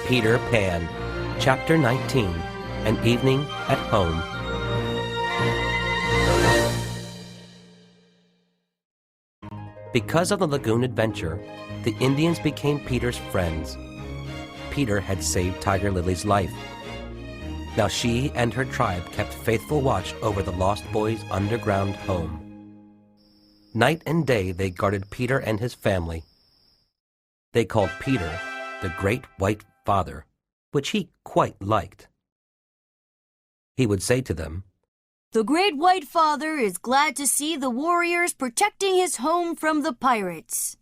Peter Pan, Chapter 19, An Evening at Home. Because of the lagoon adventure, the Indians became Peter's friends. Peter had saved Tiger Lily's life. Now she and her tribe kept faithful watch over the lost boy's underground home. Night and day they guarded Peter and his family. They called Peter the Great White Father, which he quite liked. He would say to them, "The Great White Father is glad to see the warriors protecting his home from the pirates."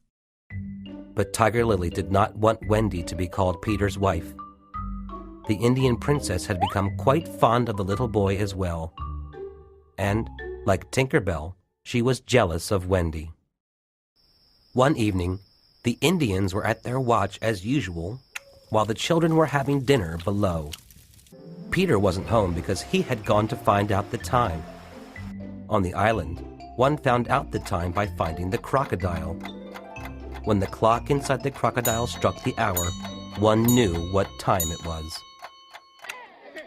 But Tiger Lily did not want Wendy to be called Peter's wife. The Indian princess had become quite fond of the little boy as well. And, like Tinker Bell, she was jealous of Wendy. One evening, the Indians were at their watch as usual, while the children were having dinner below. Peter wasn't home because he had gone to find out the time. On the island, one found out the time by finding the crocodile. When the clock inside the crocodile struck the hour, one knew what time it was.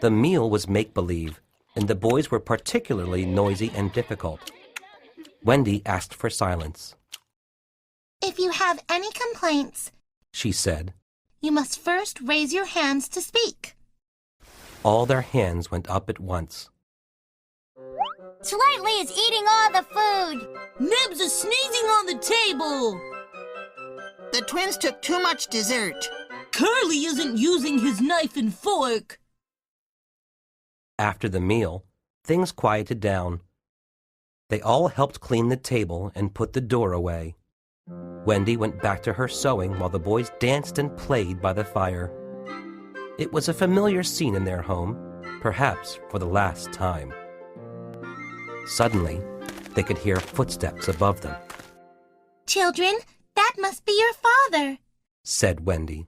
The meal was make-believe, and the boys were particularly noisy and difficult. Wendy asked for silence. "If you have any complaints," she said, "you must first raise your hands to speak." All their hands went up at once. Slightly is eating all the food. Nibs is sneezing on the table. The twins took too much dessert. Curly isn't using his knife and fork. After the meal, things quieted down. They all helped clean the table and put the door away. Wendy went back to her sewing while the boys danced and played by the fire. It was a familiar scene in their home, perhaps for the last time. Suddenly, they could hear footsteps above them. "Children, that must be your father," said Wendy.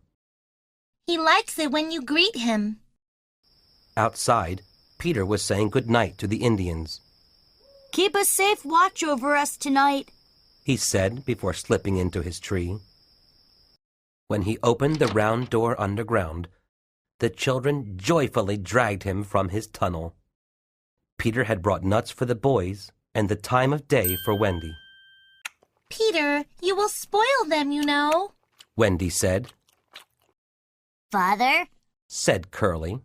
"He likes it when you greet him." Outside, Peter was saying good night to the Indians. "Keep a safe watch over us tonight," he said before slipping into his tree. When he opened the round door underground, the children joyfully dragged him from his tunnel. Peter had brought nuts for the boys and the time of day for Wendy. "Peter, you will spoil them, you know," Wendy said. "Father, Said Curly.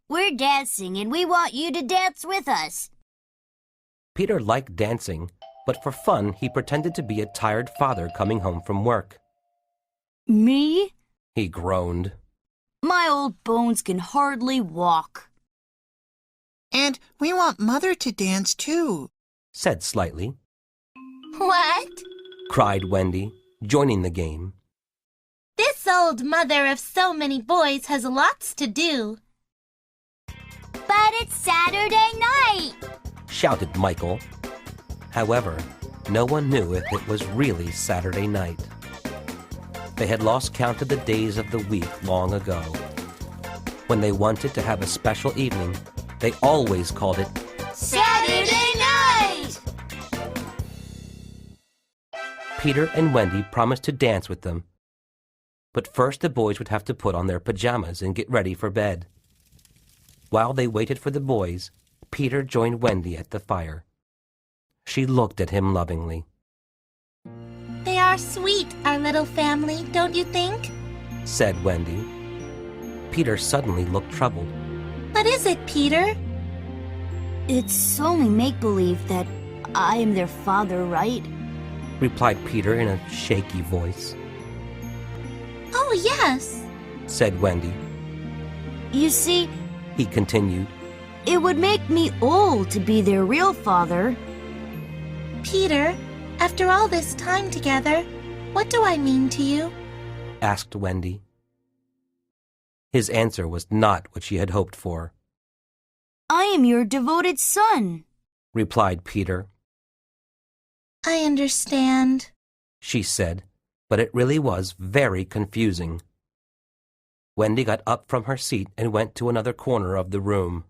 we're dancing and we want you to dance with us." Peter liked dancing, but for fun he pretended to be a tired father coming home from work. "Me? He groaned. My old bones can hardly walk." And we want Mother to dance too. Said Slightly. "What? Cried Wendy, joining the game. This old mother of so many boys has lots to do." "But it's Saturday night," Shouted Michael. However, no one knew if it was really Saturday night. They had lost count of the days of the week long ago. When they wanted to have a special evening, they always called it Saturday night! Peter and Wendy promised to dance with them. But first the boys would have to put on their pajamas and get ready for bed. While they waited for the boys, Peter joined Wendy at the fire. She looked at him lovingly. "They are sweet, our little family, don't you think?" Said Wendy. Peter suddenly looked troubled. "What is it, Peter?" "It's only make-believe that I am their father, right?" Replied Peter in a shaky voice. "Oh, yes." Said Wendy. "You see, He continued. it would make me old to be their real father." "Peter, after all this time together, what do I mean to you?" Asked Wendy. His answer was not what she had hoped for. "I am your devoted son." Replied Peter. "I understand." She said, but it really was very confusing. Wendy got up from her seat and went to another corner of the room.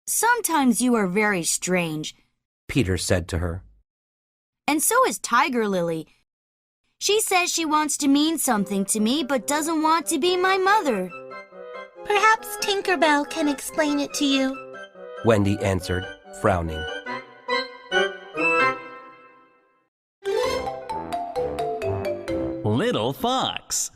"Sometimes you are very strange, Peter said to her. and so is Tiger Lily. She says she wants to mean something to me but doesn't want to be my mother. Perhaps Tinkerbell can explain it to you. Wendy answered, frowning. Little Fox.